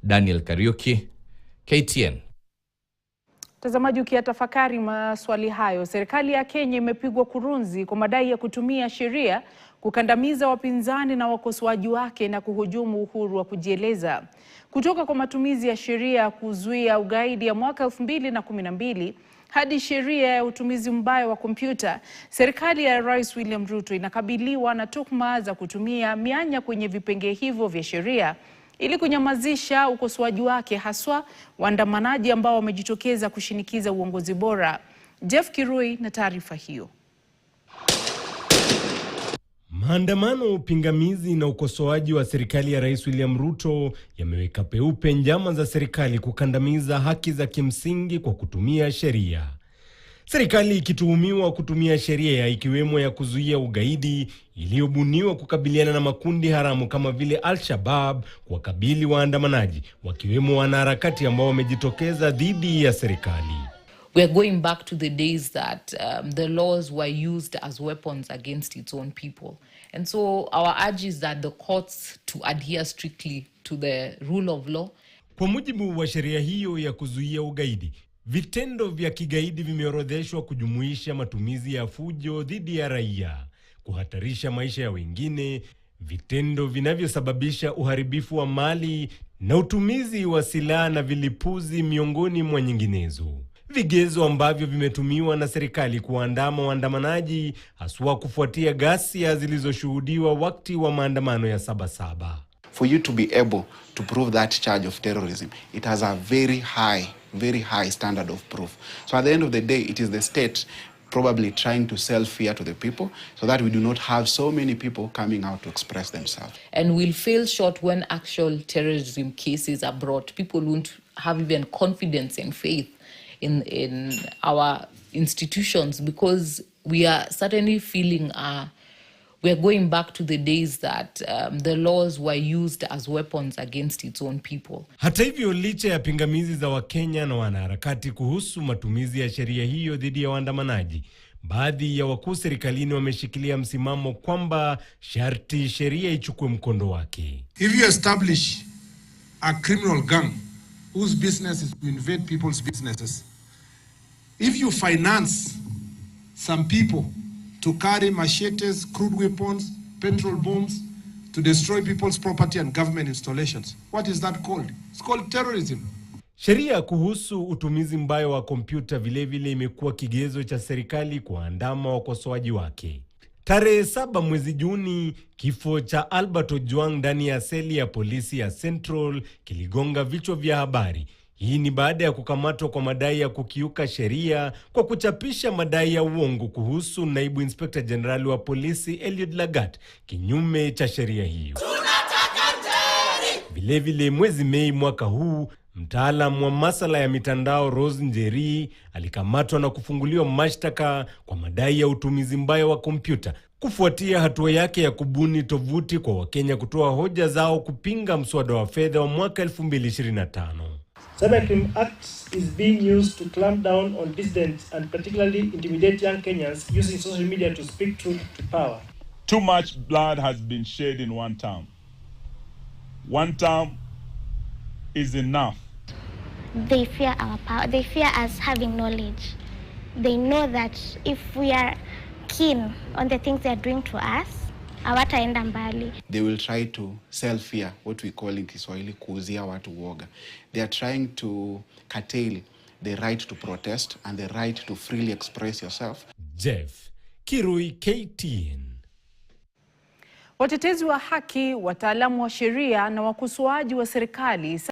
Daniel Kariuki, KTN. Mtazamaji, ukiyatafakari maswali hayo, serikali ya Kenya imepigwa kurunzi kwa madai ya kutumia sheria kukandamiza wapinzani na wakosoaji wake na kuhujumu uhuru wa kujieleza. Kutoka kwa matumizi ya sheria kuzuia ugaidi ya mwaka 2012 hadi sheria ya utumizi mbaya wa kompyuta, serikali ya Rais William Ruto inakabiliwa na tuhuma za kutumia mianya kwenye vipengee hivyo vya sheria ili kunyamazisha ukosoaji wake, haswa waandamanaji ambao wamejitokeza kushinikiza uongozi bora. Jeff Kirui na taarifa hiyo. Maandamano, pingamizi na ukosoaji wa serikali ya Rais William Ruto yameweka peupe njama za serikali kukandamiza haki za kimsingi kwa kutumia sheria. Serikali ikituhumiwa kutumia sheria ikiwemo ya kuzuia ugaidi iliyobuniwa kukabiliana na makundi haramu kama vile Al-Shabaab kuwakabili waandamanaji wakiwemo wanaharakati ambao wamejitokeza dhidi ya serikali. We are going back to the days that the laws were used as weapons against its own people. And so our urge is that the courts to adhere strictly to the rule of law. Kwa mujibu wa sheria hiyo ya kuzuia ugaidi, vitendo vya kigaidi vimeorodheshwa kujumuisha matumizi ya fujo dhidi ya raia, kuhatarisha maisha ya wengine, vitendo vinavyosababisha uharibifu wa mali na utumizi wa silaha na vilipuzi miongoni mwa nyinginezo. Vigezo ambavyo vimetumiwa na serikali kuandama waandamanaji haswa kufuatia ghasia zilizoshuhudiwa wakati wa maandamano ya Sabasaba. For you to be able to prove that charge of terrorism, it has a very high standard of proof. So at the end of the day, it is the state probably trying to sell fear to the people so that we do not have so many people coming out to express themselves. And we'll fail short when actual terrorism cases are brought. People won't have even confidence and faith in our institutions, because we are certainly feeling we are going back to the days that the laws were used as weapons against its own people. Hata hivyo, licha ya pingamizi za Wakenya na wanaharakati kuhusu matumizi ya sheria hiyo dhidi ya waandamanaji, baadhi ya wakuu serikalini wameshikilia msimamo kwamba sharti sheria ichukue mkondo wake. If you establish a criminal gang whose business is to invade people's businesses, if you finance some people to carry machetes, crude weapons, petrol bombs, to destroy people's property and government installations, what is that called? It's called terrorism. Sheria kuhusu utumizi mbaya wa kompyuta vilevile imekuwa kigezo cha serikali kuandama wakosoaji wake. Tarehe 7 mwezi Juni, kifo cha Albert Ojwang ndani ya seli ya polisi ya Central kiligonga vichwa vya habari. Hii ni baada ya kukamatwa kwa madai ya kukiuka sheria kwa kuchapisha madai ya uongo kuhusu naibu inspector general wa polisi Eliud Lagat kinyume cha sheria hiyo. Vilevile mwezi Mei mwaka huu, mtaalamu wa masala ya mitandao Rose Njeri alikamatwa na kufunguliwa mashtaka kwa madai ya utumizi mbaya wa kompyuta kufuatia hatua yake ya kubuni tovuti kwa Wakenya kutoa hoja zao kupinga mswada wa fedha wa mwaka 2025. Cybercrime Act is being used to clamp down on dissidents and particularly intimidate young Kenyans using social media to speak truth to power. Too much blood has been shed in one term. One term is enough. They fear our power. They fear us having knowledge. They know that if we are keen on the things they are doing to us, hawataenda mbali. They will try to sell fear, what we call in Kiswahili kuuzia watu uoga. They are trying to curtail the right to protest and the right to freely express yourself. Jeff Kirui, KTN. Watetezi wa haki, wataalamu wa sheria na wakosoaji wa serikali